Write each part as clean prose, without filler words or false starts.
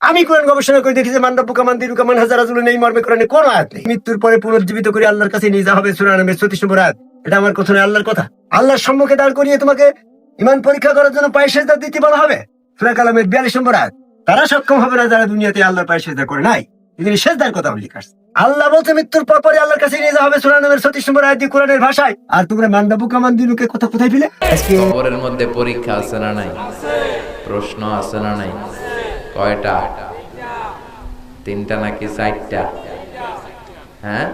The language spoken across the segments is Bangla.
আমি কোরআন গবেষণা করে দেখি যে মান রাব্বুকা মান দীনুকা মান হাযা রাজুলুন এই মর্মে কোরআনে কোন আয়াত নেই। মৃত্যুর পরে পুনর্জীবিত করে আল্লাহর কাছে নিয়ে যাওয়া হবে সূরা আন-নামের 34 নম্বর আয়াত। এটা আমার কথা নয়, আল্লাহর কথা। আল্লাহর সম্মুখে দাঁড় করিয়ে তোমাকে ঈমান পরীক্ষা করার জন্য পায়ে সেজদা দিতে বলা হবে সূরা কালামের 42 নম্বর আয়াত। তারা সক্ষম হবে না যারা দুনিয়াতে আল্লাহর পায়ে সেজদা করে নাই। এখানে সেজদার কথা উল্লেখ আছে। আল্লাহ বলতে মৃত্যুর পর পরে আল্লাহর কাছে নিয়ে যাওয়া হবে সূরা আন-নামের 34 নম্বর আয়াত দিয়ে কোরআনের ভাষায়। আর তোমরা মান রাব্বুকা মান দীনুকা কথা কোথায় পেলে? আজকে কবরের মধ্যে পরীক্ষা আছে না নাই? প্রশ্ন আছে না নাই? কয়টা? তিনটা নাকি চারটা? হ্যাঁ,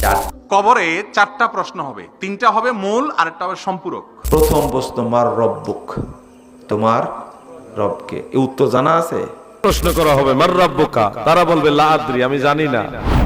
চারটা। কবরে 4টা প্রশ্ন হবে, 3টা হবে মূল, আরেকটা হবে সম্পূরক। প্রথম প্রশ্ন মার রব্বুক, তোমার রবকে। এই উত্তর জানা আছে? প্রশ্ন করা হবে মার রাব্বুকা, তারা বলবে লা আদরি, আমি জানি না।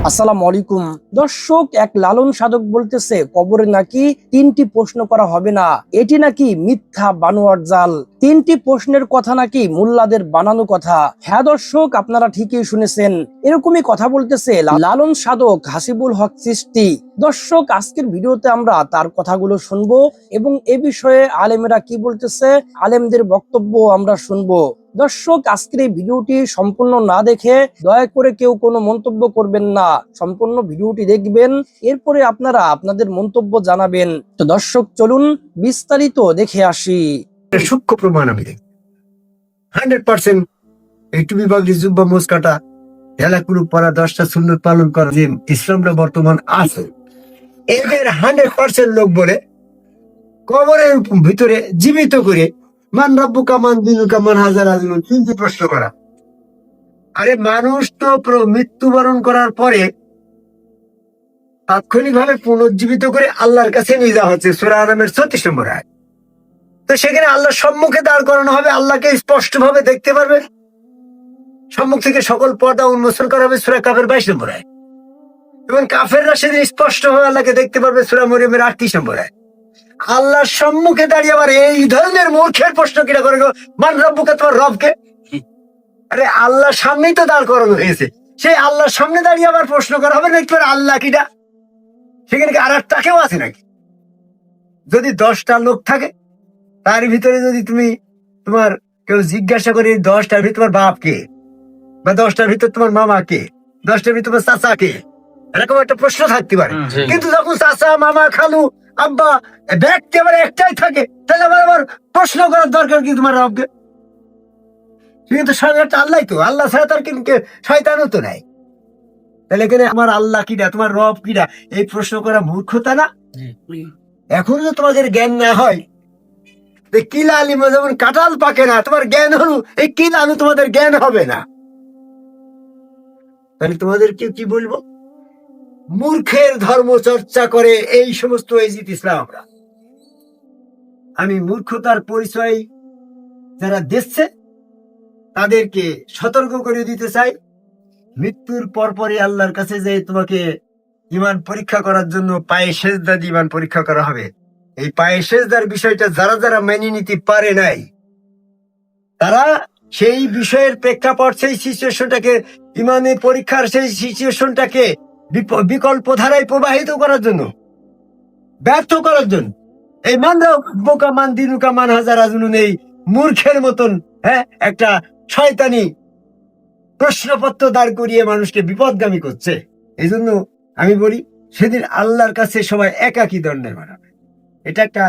আসসালামু আলাইকুম দর্শক, এক লালন সাধক বলতেছে কবরে নাকি 3টি প্রশ্ন করা হবে না, এটি নাকি মিথ্যা বানোয়ার জাল। 3টি প্রশ্নের কথা নাকি মোল্লাদের বানানো কথা। হ্যাঁ দর্শক, আপনারা ঠিকই শুনেছেন, এরকমই কথা বলতেছে লালন সাধক হাসিবুল হক চিশতি। দর্শক, আজকের ভিডিওতে আমরা তার কথাগুলো শুনবো এবং এ বিষয়ে আলেমেরা কি বলতেছে, আলেমদের বক্তব্য আমরা শুনবো। দর্শক, আজকের এই ভিডিওটি সম্পূর্ণ না দেখে দয়া করে কেউ কোনো মন্তব্য করবেন না, সম্পূর্ণ ভিডিওটি দেখবেন, এরপরে আপনারা আপনাদের মন্তব্য জানাবেন। তো দর্শক, চলুন বিস্তারিত দেখে আসি। সূক্ষ্ম প্রমাণ আমি দেখি 100%। এই টুপি বাগড়ি জুব্বা মোজ কাটা হেলাকুরু পরা 10টা সুন্নত পালন করা যে ইসলামটা বর্তমান আছে, এদের 100% লোক বলে কবরের ভিতরে জীবিত করে মান রাব্বুকা মান দীনুকা মান হাযা রাজুলুন 3টি প্রশ্ন করা। আরে মানুষ তো মৃত্যুবরণ করার পরে তাৎক্ষণিকভাবে পুনর্জীবিত করে আল্লাহর কাছে নিয়ে যাওয়া হচ্ছে সূরা আন-নামের 34 নম্বর আয়াত। তো সেখানে আল্লাহর সম্মুখে দাঁড় করানো হবে, আল্লাহকে স্পষ্ট ভাবে দেখতে পারবে, সম্মুখ থেকে সকল পর্দা উন্মোচন করা হবে সূরা কাফের 22 নম্বর আয়াত। এবং কাফেররা সেদিন স্পষ্ট ভাবে আল্লাহকে দেখতে পারবে সূরা মরিয়মের 38 নম্বর আয়াত। আল্লাহর সম্মুখে দাঁড়িয়ে আবার এই ধরনের মূর্খের প্রশ্ন কিনা করে মান রাব্বুকা, তোমার রবকে? আরে আল্লাহর সামনেই তো দাঁড় করানো হয়েছে, সেই আল্লাহর সামনে দাঁড়িয়ে আবার প্রশ্ন করা হবে নাকি আল্লাহ কিটা? সেখানে কি আর একটা কেউ আছে নাকি? যদি 10টা লোক থাকে, তার ভিতরে যদি তুমি তোমার কেউ জিজ্ঞাসা করে 10টার ভিতরে তোমার বাপ কে, বা 10টার ভিতর তোমার মামা কে, 10টার ভিতর তোমার চাচা কে, এরকম একটা প্রশ্ন থাকতে পারে। কিন্তু যখন চাচা মামা খালু আব্বা ব্যক্তি আবার একটাই থাকে, তাহলে আবার প্রশ্ন করার দরকার কি তোমার রবকে? কিন্তু শয়তানটা আল্লাহ, তো আল্লাহ ছাড়া তার কিন্তু শয়তানও তো নাই। তাহলে এখানে আমার আল্লাহ কিনা, তোমার রব কিনা, এই প্রশ্ন করা মূর্খতা না? এখন যদি তোমাদের জ্ঞান না হয়, কিলা আলিমা যেমন কাঁঠাল পাকে না, তোমার জ্ঞান হলো এই কিলা আলু, তোমাদের জ্ঞান হবে না। তাহলে তোমাদেরকে কি বলবো? মূর্খের ধর্ম চর্চা করে এই সমস্ত এজিদ ইসলাম। আমি মূর্খতার পরিচয় যারা দিচ্ছে তাদেরকে সতর্ক করে দিতে চাই, মৃত্যুর পরপরই আল্লাহর কাছে যে তোমাকে ঈমান পরীক্ষা করার জন্য পায়ে সেজদা দিয়ে ঈমান পরীক্ষা করা হবে। এই পায়ে সেজদার বিষয়টা যারা যারা মেনে নিতে পারে নাই, তারা সেই বিষয়ের প্রেক্ষাপট, সেই সিচুয়েশনটাকে, ঈমানের পরীক্ষার সেই সিচুয়েশনটাকে বিকল্প ধারায় প্রবাহিত করার জন্য, ব্যর্থ করার জন্য এই মান রাব্বুকা মান দীনুকা মান হাযা রাজুলুন এই মূর্খের মতন একটা শয়তানি প্রশ্নপত্র দাঁড় করিয়ে মানুষকে বিপদগামী করছে। এই জন্য আমি বলি, সেদিন আল্লাহর কাছে সবাই একাকী দণ্ডের বানাবে, এটা একটা।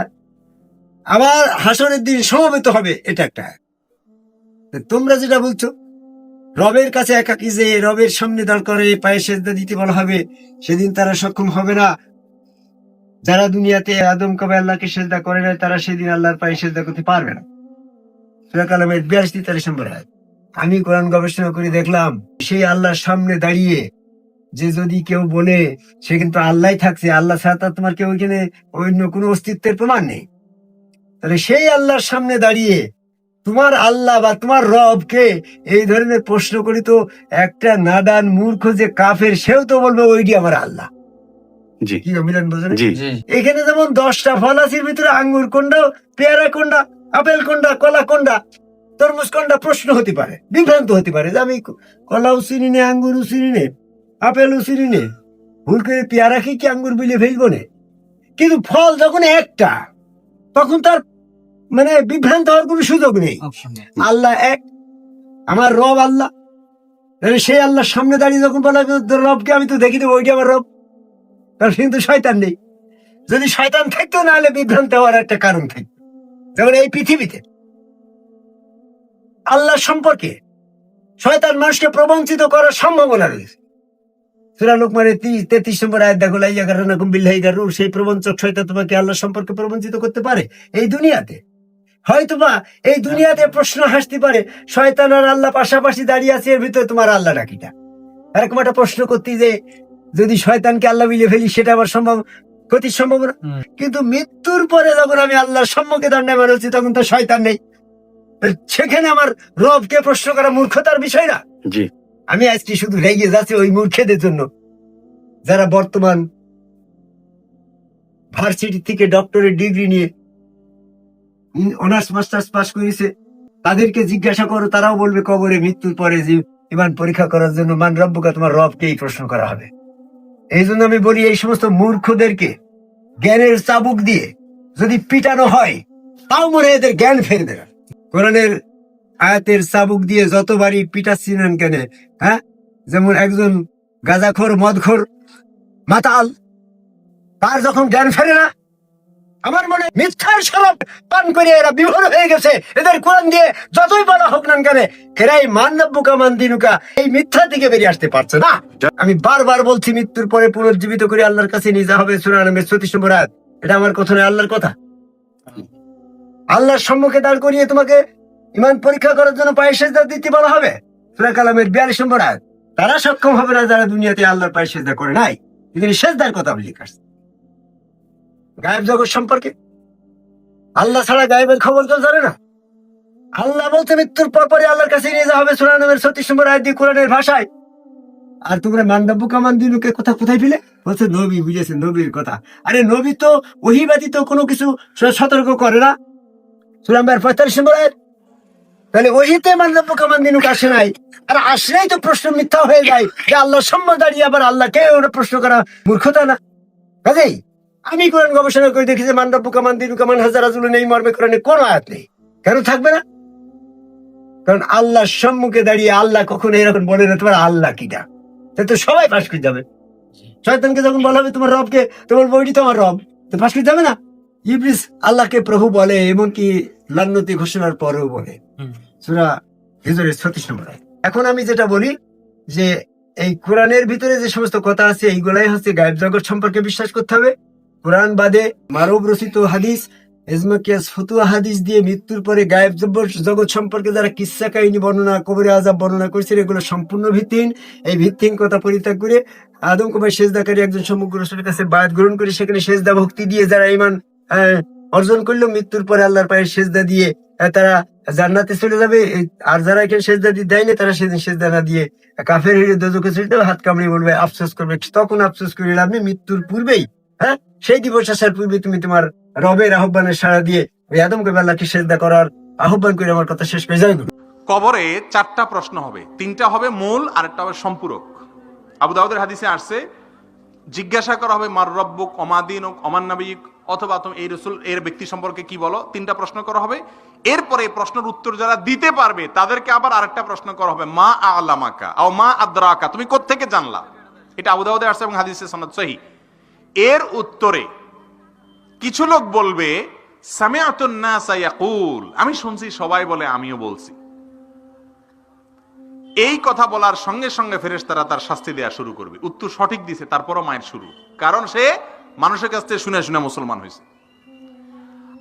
আবার হাসরের দিন সমবেত হবে, এটা একটা। তোমরা যেটা বলছো রবের কাছে একাকী, যে রবের সামনে দাঁড় করে পায়ে সেজদা দিতে বলা হবে, সেদিন তারা সক্ষম হবে না। যারা দুনিয়াতে আদম কবে আল্লাহকে সেজদা করে না, তারা সেদিন আল্লাহর পায়ে সেজদা করতে পারবে না। সূরা কালামের 42-43 নম্বর আয়াত। আমি কোরআন গবেষণা করে দেখলাম, সেই আল্লাহর সামনে দাঁড়িয়ে যে যদি কেউ বলে সে কিন্তু আল্লাহ থাকছে, আল্লাহ ছাড়া তোমার কেউ এখানে অন্য কোনো অস্তিত্বের প্রমাণ নেই, তাহলে সেই আল্লাহর সামনে দাঁড়িয়ে তোমার আল্লাহ বা তোমার রবকে এই ধরনের প্রশ্ন করি, তো একটা নাদান মূর্খ যে কাফের, সেও তো বলবে ওইটি আমার আল্লাহ। কি মিলন বোঝেন? এখানে যেমন 10টা ফল আছে, ভিতরে আঙ্গুর কোনটা, পেয়ারা কোনটা, আপেল কোনটা, কলা কোনটা, তরমুজ কোনটা, প্রশ্ন হতে পারে, বিভ্রান্ত হতে পারে যে আমি কলাও চিনি নে, আঙ্গুরও চিনি নে, আপেলও চিনি নে, ভুল করে পেয়ারা কি আঙ্গুর বিলে ফেলবো না। কিন্তু ফল যখন একটা, তখন তার বিভ্রান্ত হওয়ার কোনো সুযোগ নেই। আল্লাহ এক, আমার রব আল্লাহ, তাহলে সেই আল্লাহর সামনে দাঁড়িয়ে যখন বলা হবে, তোর রবকে আমি তো দেখি দেবো, ওইটা আমার রব। কারণ কিন্তু শয়তান নেই। যদি শয়তান থাকতো, না হলে বিভ্রান্ত হওয়ার একটা কারণ থাকতো। যেমন এই পৃথিবীতে আল্লাহ সম্পর্কে শয়তান মানুষকে প্রবঞ্চিত করার সম্ভাবনা রয়েছে। সূরা লোকমানের 33 নম্বর আয়াত দেখো, লা ইয়াগাররাকুম বিল্লাহি গারুর, সেই প্রবঞ্চক শয়তান তোমাকে আল্লাহ সম্পর্কে প্রবঞ্চিত করতে পারে এই দুনিয়াতে। হয়তোবা এই দুনিয়াতে প্রশ্ন হাসতে পারে, শয়তান আর আল্লাহ পাশাপাশি দাঁড়িয়ে আছে, এর ভিতরে তোমার আল্লাহ ডাকিটা। এরকম একটা প্রশ্ন করতে যে যদি শয়তানকে আল্লাহ মিলিয়ে ফেলি, সেটা আবার সম্ভব, ক্ষতির সম্ভাবনা। কিন্তু মৃত্যুর পরে যখন আমি আল্লাহর সম্মুখে দণ্ডায়মান হচ্ছি, তখন তো শয়তান নেই। সেখানে আমার রবকে প্রশ্ন করা মূর্খতার বিষয় না। জি। আমি আজকে শুধু রেগে যাচ্ছি ওই মূর্খেদের জন্য, যারা বর্তমান ভার্সিটি থেকে ডক্টরেট ডিগ্রি নিয়ে অনার্স মাস্টার্স পাস করেছে। তাদেরকে জিজ্ঞাসা করো, তারাও বলবে কবরে মৃত্যুর পরে যে ইমান পরীক্ষা করার জন্য মান রব্বুকা, তোমার রবকেই প্রশ্ন করা হবে। এই জন্য আমি বলি, এই সমস্ত মূর্খদেরকে জ্ঞানের চাবুক দিয়ে যদি পিটানো হয়, তাও মনে হয় এদের জ্ঞান ফেরে দেবে। কোরআনের আয়াতের চাবুক দিয়ে যতবারই পিটাচ্ছিলেন কেন, হ্যাঁ, যেমন একজন গাঁজাখোর, মদখোর, মাতাল, তার যখন জ্ঞান ফেরে না, আমার মনে মিথ্যার শরাব পান করে এরা বিভোর হয়ে গেছে। এদের কোরআন দিয়ে যতই বলা হোক না কেন, এরাই মান রব্বুকা মান দিনুকা, এই মিথ্যা থেকে বেরিয়ে আসতে পারছে না। আমি বারবার বলছি, মৃত্যুর পরে পুনর্জীবিত করে আল্লাহর কাছে নিয়ে যাওয়া হবে। সূরা আনামের 34 নম্বর আয়াত। এটা আমার কথা নয়, আল্লাহর কথা। আল্লাহর সম্মুখে দাঁড় করিয়ে তোমাকে ইমান পরীক্ষা করার জন্য পায়ে সেজদা দিতে বলা হবে। সূরা কালামের 42 নম্বর আয়াত। তারা সক্ষম হবে না যারা দুনিয়াতে আল্লাহর পায়ে সেজদা করে নাই। এখানে সেজদার কথা উল্লেখ আছে। গায়েব জগৎ সম্পর্কে আল্লাহ ছাড়া গায়েবের খবর কেউ জানে না। আল্লাহ বলছে মৃত্যুর পর পরে আল্লাহর কাছে নিয়ে যাওয়া হবে, সূরা আনামের 36 নম্বর আয়াত দিয়ে, কোরআনের ভাষায়। আর তোমরা মান রব্বুকা মান দিনুকে কথা কোথায় পেলে? বলছে নবী, বুঝেছে, নবীর কথা। আরে নবী তো ওহী ব্যতীত কোনো কিছু সতর্ক করে না, সূরা আম্বিয়ার 45 নম্বর আয়াত। তাহলে ওহিতে মান রব্বুকা মান দিনুকা আসে নাই, আর আসলেই তো প্রশ্ন মিথ্যা হয়ে যায় যে আল্লাহর সম্মান দাঁড়িয়ে আবার আল্লাহকে ওরা প্রশ্ন করা মূর্খতা না? কাজেই আমি কোরআন গবেষণা করে দেখি যে মান রব্বুকা মান দিনুকা মান হাযা রাজুলুন, এই মর্মে কোরআনে কোনো আয়াত নেই। কেন থাকবে না? কারণ আল্লাহর সম্মুখে দাঁড়িয়ে আল্লাহ কখনো এরকম বলে না তোমার আল্লাহ কিটা, তাই তো সবাই পাশ করে যাবে। শয়তানকে যখন বলা হবে তোমার রবকে, তোমার বইটি তোমার রব, তো পাশ করে যাবে না। ইবলিস আল্লাহকে প্রভু বলে, এমনকি লান্নতি ঘোষণার পরেও বলে, সূরা হিজরের 36 নম্বর আয়াত। এখন আমি যেটা বলি যে এই কোরআনের ভিতরে যে সমস্ত কথা আছে, এইগুলাই হচ্ছে গায়েব জগৎ সম্পর্কে বিশ্বাস করতে হবে। কোরআন বাদে মানব রচিত হাদিস, ইজমাকিয়াস ফতুয়া হাদিস দিয়ে মৃত্যুর পরে গায়েব জগৎ সম্পর্কে যারা কিসসা কাহিনী বর্ণনা, কবরে আযাব বর্ণনা করেছে, এগুলো সম্পূর্ণ ভিত্তিহীন। এই ভিত্তিহীন কথা পরিত্যাগ করে আদম কুমার সেজদাকারী একজন সমগ্র রাসূলের কাছে বায়াত গ্রহণ করে সেখানে সেজদা ভক্তি দিয়ে যারা ঈমান অর্জন করলো, মৃত্যুর পরে আল্লাহর পায়ে সেজদা দিয়ে তারা জান্নাতে চলে যাবে। আর যারা এখানে সেজদা দেয়নি, তারা সেদিন সেজদা না দিয়ে কাফের হয়ে দোজখে চলে যাবে, হাত কামড়ে বলবে, আফসোস করবে। তখন আফসোস করে আপনি মৃত্যুর পূর্বেই, হ্যাঁ, সেই দিবস আসার পূর্বে তুমি তোমার রবের আহ্বানের সাড়া দিয়ে ওই আদমকে আল্লাহকে সেজদা করার আহ্বান করে আমার কথা শেষ পেয়ে যায়। কবরে 4টা প্রশ্ন হবে, 3টা হবে মূল আর একটা হবে সম্পূরক। আবু দাউদের হাদিসে আসছে, জিজ্ঞাসা করা হবে মার রব্বুক ওমা দীনুক ওমান নবিয়ুক, অথবা তুমি এই রাসূল এর ব্যক্তি সম্পর্কে কি বলো। 3টা প্রশ্ন করা হবে। এরপরে এই প্রশ্নের উত্তর যারা দিতে পারবে তাদেরকে আবার আরেকটা প্রশ্ন করা হবে, মা আ'লামাকা আও মা আদরাকা, তুমি কোত্থেকে জানলা। এটা আবু দাউদে আসছে এবং হাদিসে সনদ সহিহ। এর উত্তরে কিছু লোক বলবে, সামিআতুন নাসা ইয়াকুল, আমি শুনছি সবাই বলে, আমিও বলছি। এই কথা বলার সঙ্গে সঙ্গে ফেরেশতারা তার শাস্তি দেয়া শুরু করবে। উত্তর সঠিক দিছে, তারপরও মায়ের শুরু, কারণ সে মানুষের কাছ থেকে শুনে শুনে মুসলমান হয়েছে।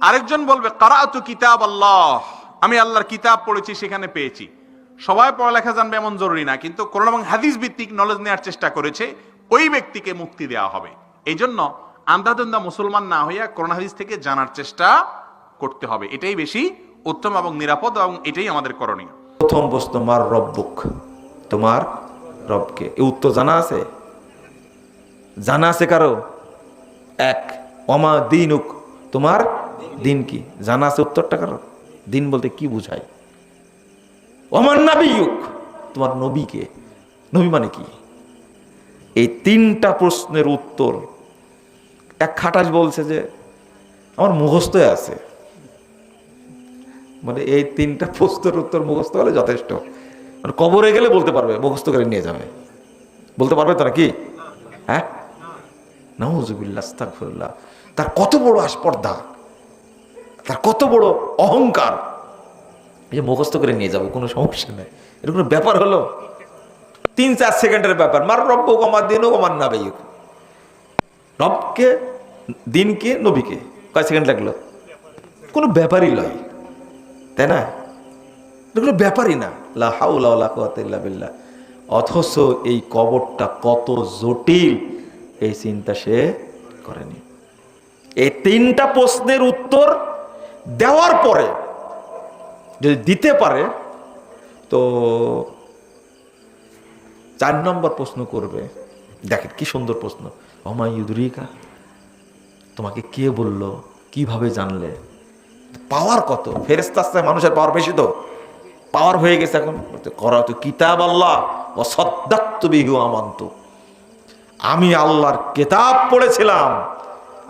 আরেকজন বলবে, কারাআতু কিতাব আল্লাহ, আমি আল্লাহর কিতাব পড়েছি, সেখানে পেয়েছি। সবাই পড়ালেখা জানবে এমন জরুরি না, কিন্তু কোরআন এবং হাদিস ভিত্তিক নলেজ নেওয়ার চেষ্টা করেছে, ওই ব্যক্তিকে মুক্তি দেওয়া হবে। এই জন্য আন্ধাধুন্ধা মুসলমান না হইয়া কোরআন হাদিস থেকে জানার চেষ্টা করতে হবে। এটাই বেশি উত্তম এবং নিরাপদ, এবং এটাই আমাদের করণীয়। প্রথম প্রশ্ন, মার রব্বুক, তোমার রবকে, এই উত্তর জানা আছে? জানা আছে কারো? এক, ওমা দীনুক, তোমার দিন কি? জানা আছে উত্তরটা কারো? দিন বলতে কি বুঝায়? ওমান নবিয়ুক, তোমার নবীকে, নবী মানে কি? এই 3টা প্রশ্নের উত্তর এক খাটাস বলছে যে আমার মুখস্থ আছে, মানে এই 3টা প্রশ্নের উত্তর মুখস্থ হলে যথেষ্ট। আর কবরে গেলে বলতে পারবে, মুখস্থ করে নিয়ে যাবে, বলতে পারবে তো নাকি? হ্যাঁ, নাউজুবিল্লাহ, আস্তাগফিরুল্লাহ। তার কত বড় আস্পর্ধা, তার কত বড় অহংকার, এই যে মুখস্থ করে নিয়ে যাবো, কোনো সমস্যা নেই। এটা কোনো ব্যাপার হলো? 3-4 সেকেন্ডের ব্যাপার। মার রব্বুক ওয়া মা দীনুক ওয়া মান নাবিয়ুক। রবকে, দিনকে, নবীকে কয় সেকেন্ড লাগলো? কোনো ব্যাপারই নয়, তাই না? এগুলো ব্যাপারই না। লা হাওলা ওয়ালা কুওয়াতা ইল্লা বিল্লাহ। অথচ এই কবরটা কত জটিল, এই চিন্তা সে করেনি। এই 3টা প্রশ্নের উত্তর দেওয়ার পরে যদি দিতে পারে, তো 4 নম্বর প্রশ্ন করবে। দেখেন কি সুন্দর প্রশ্ন, ওমা ইউদরিকা, তোমাকে কে বললো, কিভাবে জানলে? পাওয়ার কত! ফেরেশতা আছে, মানুষের পাওয়ার বেশি, তো পাওয়ার হয়ে গেছে এখন। করাতু কিতাব আল্লাহ ওয়া সাদ্দাকতু বিহি ওয়া আমানতু। আমি আল্লাহর কিতাব পড়েছিলাম,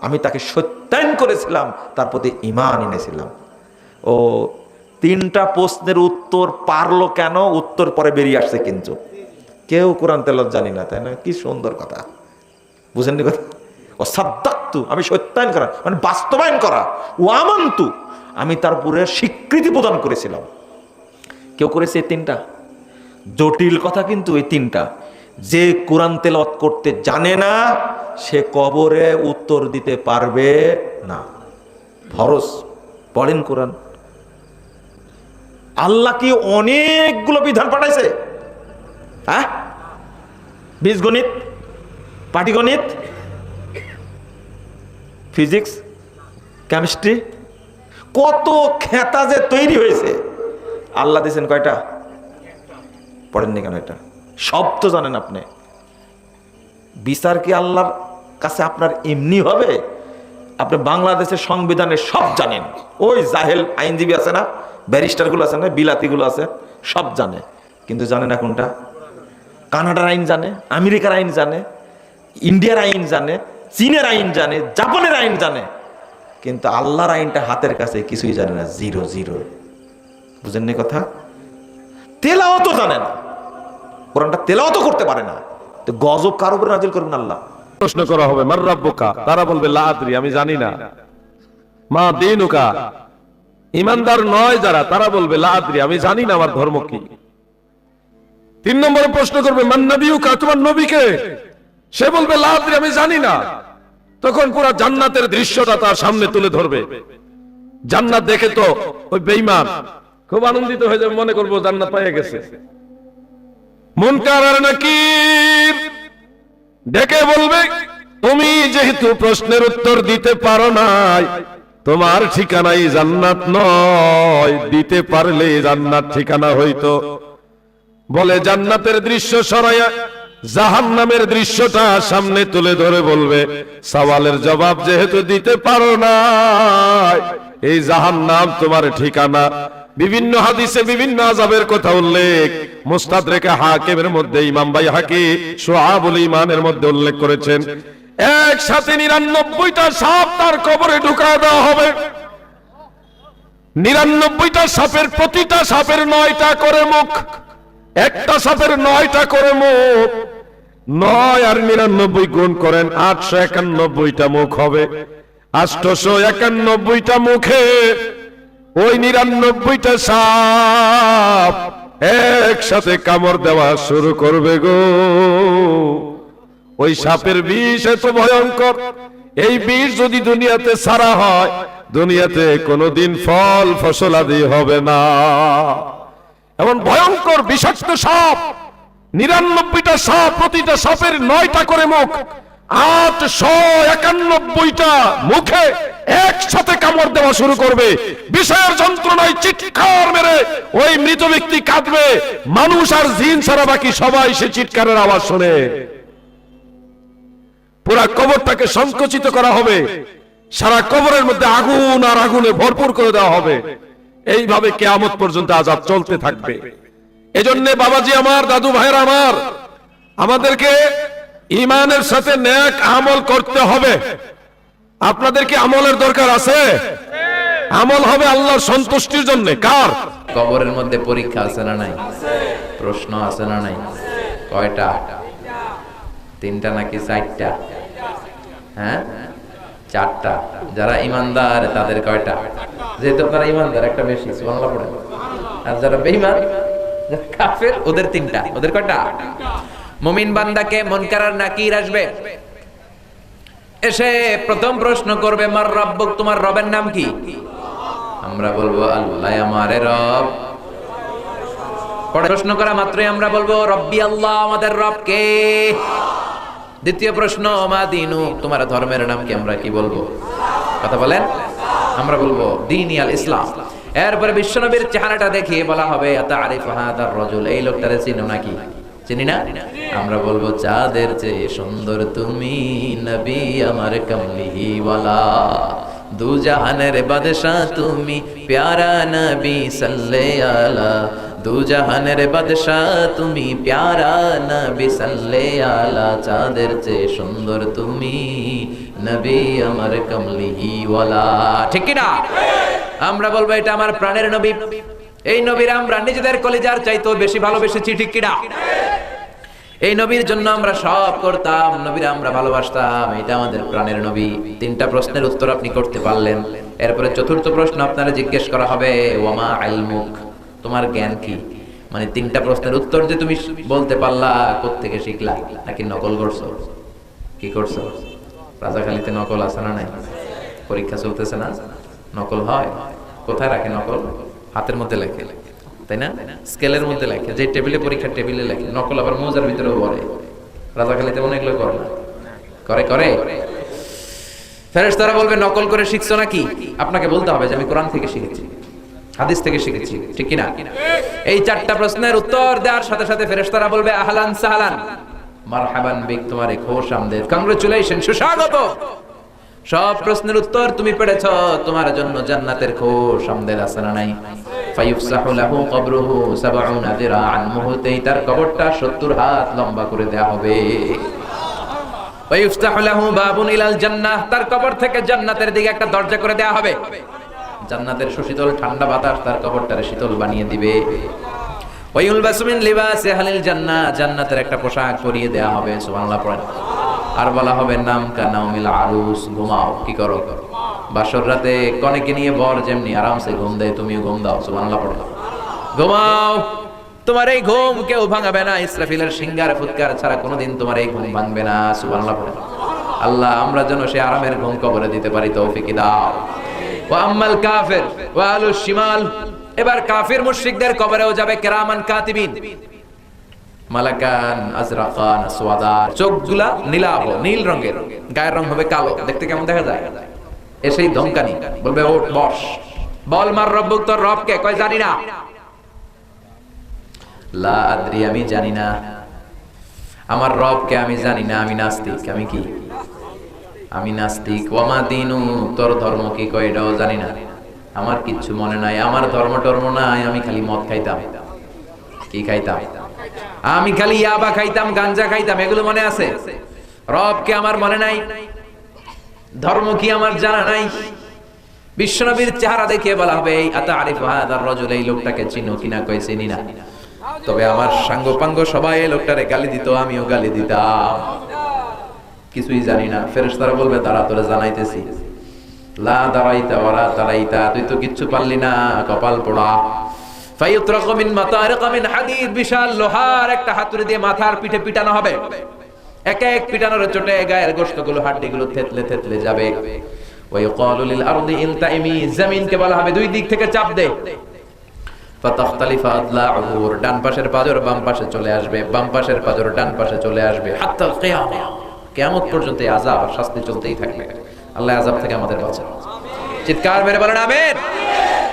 আমি তাকে সত্যায়ন করেছিলাম, তার প্রতি ঈমান এনেছিলাম। ও 3টা প্রশ্নের উত্তর পারলো কেন? উত্তর পরে বেরিয়ে আসছে, কিন্তু কেউ কোরআন তেলাওয়াত জানি না, তাই না? কি সুন্দর কথা, বুঝেননি কথা? ও সাদ্দাকতু, আমি সত্যায়ন করা মানে বাস্তবায়ন করা, ও আমানতু, আমি তার উপরে স্বীকৃতি প্রদান করেছিলাম। কেউ করেছে এই 3টা? জটিল কথা কিন্তু এই 3টা। যে কোরআন তেলাওয়াত করতে জানে না, সে কবরে উত্তর দিতে পারবে না। ফরজ পড়েন কোরআন। আল্লাহ কি অনেকগুলো বিধান পাঠাইছে? হ্যাঁ, বীজগণিত, পাটিগণিত, ফিজিক্স, কেমিস্ট্রি, কত খেতা যে তৈরি হয়েছে। আল্লাহ দিয়েছেন কয়টা? পড়েননি কেন? এটা সব তো জানেন আপনি। বিচার কি আল্লাহর কাছে আপনার এমনি হবে? আপনি বাংলাদেশের সংবিধানের সব জানেন, ওই জাহেল আইনজীবী আছে না, ব্যারিস্টারগুলো আছে না, বিলাতিগুলো আছে, সব জানে, কিন্তু জানে না কোনটা? কানাডার আইন জানে, আমেরিকার আইন জানে, ইন্ডিয়ার আইন জানে, চীনের আইন জানে, জাপানের আইন জানে, কিন্তু আল্লাহর আইনটা হাতের কাছে কিছুই জানে না, 0 বুঝেননি কথা? তেলাওয়াতও জানে না, কোরআনটা তেলাওয়াতও করতে পারে না, তো গজব কার উপরে নাজিল করবেন আল্লাহ? প্রশ্ন করা হবে মার রাব্বুকা, তারা বলবে লা আদরি, আমি জানি না। মা দীনুকা, ইমানদার নয় যারা, তারা বলবে লা আদরি, আমি জানি না আমার ধর্ম কি। 3 নম্বরে প্রশ্ন করবে মান নাবিয়ুকা, তোমার নবীকে? সে বলবে লা আদরি, আমি জানি না। তখন পুরো জান্নাতের দৃশ্যটা তার সামনে তুলে ধরবে। জান্নাত দেখে তো ওই বেঈমান খুব আনন্দিত হয়ে যাবে, মনে করবো জান্নাত পেয়ে গেছে। মুনকার আর নাকির ডেকে বলবে, তুমি যেহেতু প্রশ্নের উত্তর দিতে পারো নাই, তোমার ঠিকানাই জান্নাত নয়, দিতে পারলে জান্নাত ঠিকানা হইতো। বলে জান্নাতের দৃশ্য সরাইয়া জাহান্নামের দৃশ্যটা সামনে তুলে ধরে বলবে, সওয়ালের জবাব যেহেতু দিতে পারো নাই, এই জাহান্নাম তোমার ঠিকানা। বিভিন্ন হাদিসে বিভিন্ন আযাবের কথা উল্লেখ, মুস্তাদরেকে হাকিমের মধ্যে ইমাম বাইহাকি শুআবুল ঈমানের মধ্যে উল্লেখ করেছেন। একসাথে 99টা সাপ তার কবরে ঢুকায় দেওয়া হবে। 99টা সাপের, প্রতিটা সাপের 9টা করে মুখ, একটা সাপের 9টা করে মুখ। 9 আর 99 গুণ করেন, 891টা মুখ হবে। 891টা মুখে ওই 99টা সাপ একসাথে কামড় দেওয়া শুরু করবে গো। ওই সাপের বিষ এত ভয়ঙ্কর, এই বিষ যদি দুনিয়াতে ছাড়া হয়, দুনিয়াতে কোনোদিন ফল ফসলাদি হবে না। এমন ভয়ঙ্কর বিষাক্ত সাপ, 99টা সাপ, প্রতিটা সাপের 9টা করে মুখ, 891টা মুখে একসাথে কামড় দেওয়া শুরু করবে। বিষয়ের যন্ত্রণায় চিৎকার মেরে ওই মৃত ব্যক্তি কাঁদবে, মানুষ আর জিন ছাড়া বাকি সবাই সে চিৎকারের আওয়াজ শুনে। পুরা কবরটাকে সংকুচিত করা হবে, সারা কবরের মধ্যে আগুন আর আগুনে ভরপুর করে দেওয়া হবে। এইভাবে কিয়ামত পর্যন্ত আযাব চলতে থাকবে। এজন্য বাবাজি আমার, দাদু ভাইয়ের আমার, আমাদেরকে ঈমানের সাথে নেক আমল করতে হবে। আপনাদের কি আমলের দরকার আছে? আমল হবে আল্লাহর সন্তুষ্টির জন্য। কার? কবরের মধ্যে পরীক্ষা আছে না নাই? প্রশ্ন আছে না নাই? কয়টা? তিনটা নাকি চারটা? হ্যাঁ, চারটা। যারা ইমানদার তাদের কয়টা? যেহেতু আপনারা ইমানদার, একটা বেশি, সুবহানাল্লাহ পড়েন। আর যারা বেঈমান, যারা কাফের, ওদের তিনটা। ওদের কয়টা? মুমিন বান্দাকে মুনকার আর নাকির আসবে, এসে প্রথম প্রশ্ন করবে, মার রাব্বুক, তোমার রবের নাম কি? আমরা বলবো আল্লাহ আমার রব। পরে প্রশ্ন করা মাত্রই আমরা বলবো রব্বি আল্লাহ, আমাদের রব কে? দ্বিতীয় প্রশ্ন, মা দিনু, তোমার ধর্মের নাম কি? আমরা কি বলবো? কথা বলেন। আমরা বলবো দীনি আল ইসলাম। এরপরে বিশ্বনবীর চেহারাটা দেখিয়ে বলা হবে আতারিফু হাদার রাজুল, এই লোকটারে চিনো নাকি? চিনি না? আমরা বলবো চাঁদের চেয়ে সুন্দর তুমি, নবী আমার কমলিহি ওয়ালা, দু জাহানের বাদশা তুমি, প্যারা নবী সাল্লাল্লাহু আলা, দু জাহানের বাদশা তুমি, প্যারা নবী সাল্লাল্লাহু আলা, চাঁদের চেয়ে সুন্দর তুমি, নবী আমার কমলিহি ওয়ালা। ঠিক কি না? আমরা বলবো এটা আমার প্রাণের নবী, এই নবীর আমরা নিজেদের কলিজার চাইতেও বেশি ভালোবেসেছি। ঠিক কি না? এই নবীর জন্য আমরা সব করতাম, নবীর আমরা ভালোবাসতাম, এটা আমাদের প্রাণের নবী। তিনটা প্রশ্নের উত্তর আপনি করতে পারলেন। এরপরে চতুর্থ প্রশ্ন আপনারা জিজ্ঞেস করা হবে, ওয়ামা ইলমুক, তোমার জ্ঞান কি? মানে তিনটা প্রশ্নের উত্তর যে তুমি বলতে পারলা, কোত্থেকে শিখলা? নাকি নকল করছো? কি করছো? রাজাখালীতে নকল আছে না নাই? পরীক্ষা চলতেছে না, নকল হয়। কোথায় রাখে নকল? হাতের মধ্যে লেখে, তাই না? স্কেলের মধ্যে লেখে, যে টেবিলে পরীক্ষা টেবিলে লেখে। নকল আবার মোজার ভিতরেও পড়ে। রাজাখালীতে মনে এগুলো করে না? করে করে। ফেরেশতারা বলবে নকল করে শিখছো নাকি? আপনাকে বলতে হবে যে আমি কোরআন থেকে শিখেছি, হাদিস থেকে শিখেছি। ঠিক কি না? এই চারটা প্রশ্নের উত্তর দেওয়ার সাথে সাথে ফেরেশতারা বলবে আহলান সাহলান, মারহাবান বিক, তোমারে খোশ আমদেদ, কংগ্রাচুলেশন, সুস্বাগত। সব প্রশ্নের উত্তর তুমি পেরেছো, তোমার জন্য জান্নাতের খোশ আমদেদ আছে না নাই? ফায়ুফসাহু লাহু কবরুহু ৭০ যিরাআন, মুহূর্তেই তার কবরটা ৭০ হাত লম্বা করে দেয়া হবে। ফায়ুফতাহু লাহু বাবুন ইলাল জান্নাহ, তার কবর থেকে জান্নাতের দিকে একটা দরজা করে দেয়া হবে। জান্নাতের সুশীতল ঠান্ডা বাতাস তার কবরটারে শীতল বানিয়ে দিবে। ওয়ায়ুলবাসু মিন লিবাসি আহলিল জান্নাহ, জান্নাতের একটা পোশাক পরিয়ে দেয়া হবে। সুবহানাল্লাহ পড়েন। আর বলা হবে নাম কানাউমিল আরুস, ঘুমাও। কি করো? বাসর রাতে কনেকে নিয়ে বর যেমনি আরামসে ঘুম দেয়, তুমিও ঘুম দাও। সুবহানাল্লাহ পড়ো। ঘুমাও, তোমার এই ঘুম কেউ ভাঙাবে না। ইসরাফিলের সিংহার ফুৎকার ছাড়া কোনোদিন তোমার এই ঘুম ভাঙবে না। সুবহানাল্লাহ পড়ো। আল্লাহ আমরা যেন সে আরামের ঘুম কবরে দিতে পারি, তৌফিক দাও। ওয়া আম্মাল কাফির ওয়া আলুশ শিমাল, এবার কাফির মুশরিকদের কবরেও যাবে কিরামান কাতিবিন, মালাকান আজরাকান আসওয়াদা, চোখগুলা নীলাভ, নীল রঙের, গায়ের রং হবে কালো, দেখতে কেমন দেখা যায়? এসেই ধমকানি, বলবে ওঠ বস, বল মার রব্বুক, তোর রব কে? কয় জানি না। লা আদ্রি, আমি জানি না। আমার রব কে আমি জানি না, আমি নাস্তিক। আমি কি? আমি নাস্তিক। ওয়ামা দিনু, তোর ধর্ম কি? কয় এটাও জানি না। আমার কিচ্ছু মনে নাই, আমার ধর্ম টর্ম নাই, আমি খালি মদ খাইতাম। কি খাইতাম? আমি খালি ইয়াবা খাইতাম, গাঞ্জা খাইতাম, এগুলো মনে আছে। রব কে আমার মনে নাই, ধর্ম কি আমার জানা নাই। বিশ্বনবীর চেহারা দেখে বলা হবে আতারিফু হাদার রাজুল, এই লোকটাকে চিনো কিনা? কই চিনি না। তবে আমার সাঙ্গপাঙ্গ সবাই এই লোকটারে গালি দিত, আমিও গালি দিতাম, কিছুই জানি না। ফেরেশতারা বলবে দাঁড়া, তোরে জানাইতেছি। লা দারাইতা ওয়ালা তারাইতা, তুই তো কিচ্ছু পারলি না, কপাল পোড়া। ফায়ুতরাকু মিন মাতারিকা মিন হাদিদ, বিশাল লোহার একটা হাতুড়ি দিয়ে মাথার পিঠে পিটানো হবে। এক এক পিটানোর চোটে গায়ের গোশতগুলো, হাড্ডিগুলো থেতলে থেতলে যাবে। ওয়া ইউকালু লিল আরদি ইলতাইমি, জমিনকে বলা হবে দুই দিক থেকে চাপ দে। ফাতাখতালিফু আদলাউহু, ডান পাশের পাজর বাম পাশে চলে আসবে, বাম পাশের পাজর ডান পাশে চলে আসবে। হাত্তা কিয়ামা, কিয়ামত পর্যন্ত আযাব আর শাস্তি চলতেই থাকবে। আল্লাহ আযাব থেকে আমাদের বাঁচান। চিৎকার মেরে বলেন আমিন।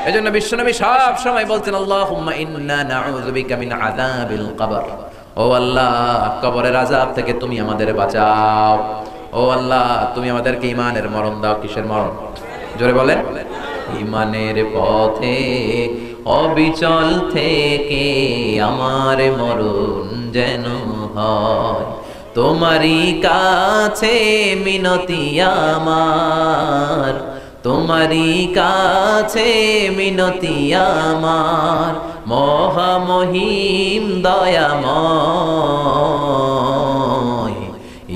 এজন্য বিশ্বনবী সব সময় বলতেন আল্লাহুম্মা ইন্না নাউযু বিকা মিন আযাবিল কবর, ও আল্লাহ কবরের আযাব থেকে তুমি আমাদের বাঁচাও। ও আল্লাহ তুমি আমাদেরকে ঈমানের মরণ দাও। কিসের মরণ? জোরে বলেন। ঈমানের পথে অবিচল থেকে আমার মরণ যেন হয়, তোমারই কাছে মিনতি আমার, তোমারই কাছে মিনতি আমার, মহামহিম দয়াময়,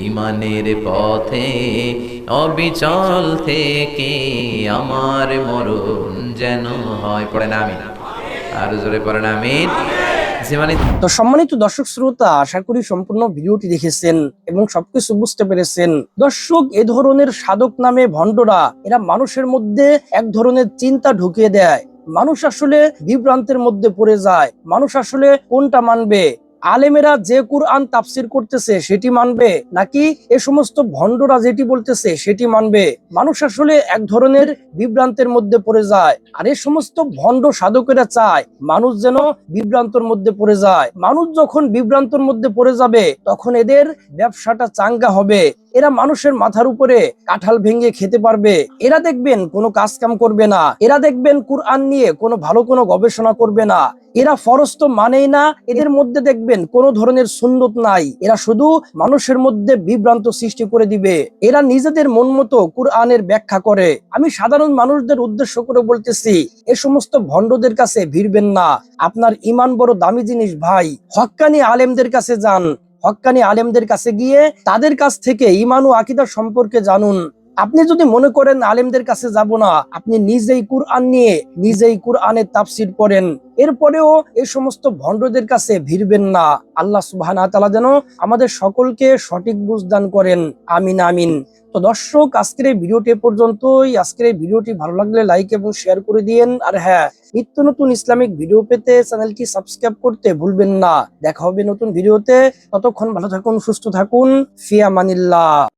ইমানের পথে অবিচল থেকে আমার মরণ যেন হয়। পড়েন আমিন, আর জোরে পড়েন আমিন। তো সম্মানিত দর্শক শ্রোতা, আশা করি সম্পূর্ণ ভিডিওটি দেখেছেন এবং সবকিছু বুঝতে পেরেছেন। দর্শক, এ ধরনের সাধক নামে ভণ্ডরা এরা মানুষের মধ্যে এক ধরনের চিন্তা ঢুকিয়ে দেয়। মানুষ আসলে বিভ্রান্তের মধ্যে পড়ে যায়। মানুষ আসলে কোনটা মানবে? আলেমেরা যে কুরআন তাফসির করতেছে সেটি মানবে, নাকি এ সমস্ত ভণ্ডরা যেটি বলতেছে সেটি মানবে? মানুষ আসলে এক ধরনের বিভ্রান্তের মধ্যে পড়ে যায়। আর এই সমস্ত ভণ্ড সাধকেরা চায় মানুষ যেন বিভ্রান্তর মধ্যে পড়ে যায়। মানুষ যখন বিভ্রান্তর মধ্যে পড়ে যাবে তখন এদের ব্যবসাটা চাঙ্গা হবে। এরা মানুষের মাথার উপরে কাঁঠাল ভেঙে খেতে পারবে। এরা দেখবেন কোনো কাজ কাম করবে না। এরা দেখবেন কুরআন নিয়ে কোনো ভালো কোনো গবেষণা করবে না। এরা ফরজ তো মানেই না। এদের মধ্যে দেখবেন কোনো ধরনের সুন্নত নাই। এরা শুধু মানুষের মধ্যে বিভ্রান্ত সৃষ্টি করে দিবে। এরা নিজেদের মন মতো কুরআনের ব্যাখ্যা করে। আমি সাধারণ মানুষদের উদ্দেশ্য করে বলতেছি, এ সমস্ত ভণ্ডদের কাছে ভিড়বেন না। আপনার ঈমান বড় দামি জিনিস ভাই। হক্কানি আলেমদের কাছে যান। হক্কানি আলেমদের কাছে গিয়ে তাদের কাছ থেকে ঈমান ও আকীদা সম্পর্কে জানুন। আপনি যদি মনে করেন আলেমদের কাছে যাব না, আপনি নিজেই কুরআন নিয়ে নিজেই কুরআনের তাফসীর করেন। এরপরেও এই সমস্ত ভণ্ডদের কাছে ভিড়বেন না। আল্লাহ সুবহানাহু ওয়া তাআলা যেন আমাদের সকলকে সঠিক বুঝ দান করেন। আমিন আমিন। তো দর্শক, আজকের এই ভিডিওটি এ পর্যন্তই। আজকের এই ভিডিওটি ভালো লাগলে লাইক এবং শেয়ার করে দিয়েন। আর হ্যাঁ, নিত্য নতুন ইসলামিক ভিডিও পেতে চ্যানেলটি সাবস্ক্রাইব করতে ভুলবেন না। দেখা হবে নতুন ভিডিওতে। ততক্ষণ ভালো থাকুন, সুস্থ থাকুন। ফি আমানিল্লাহ।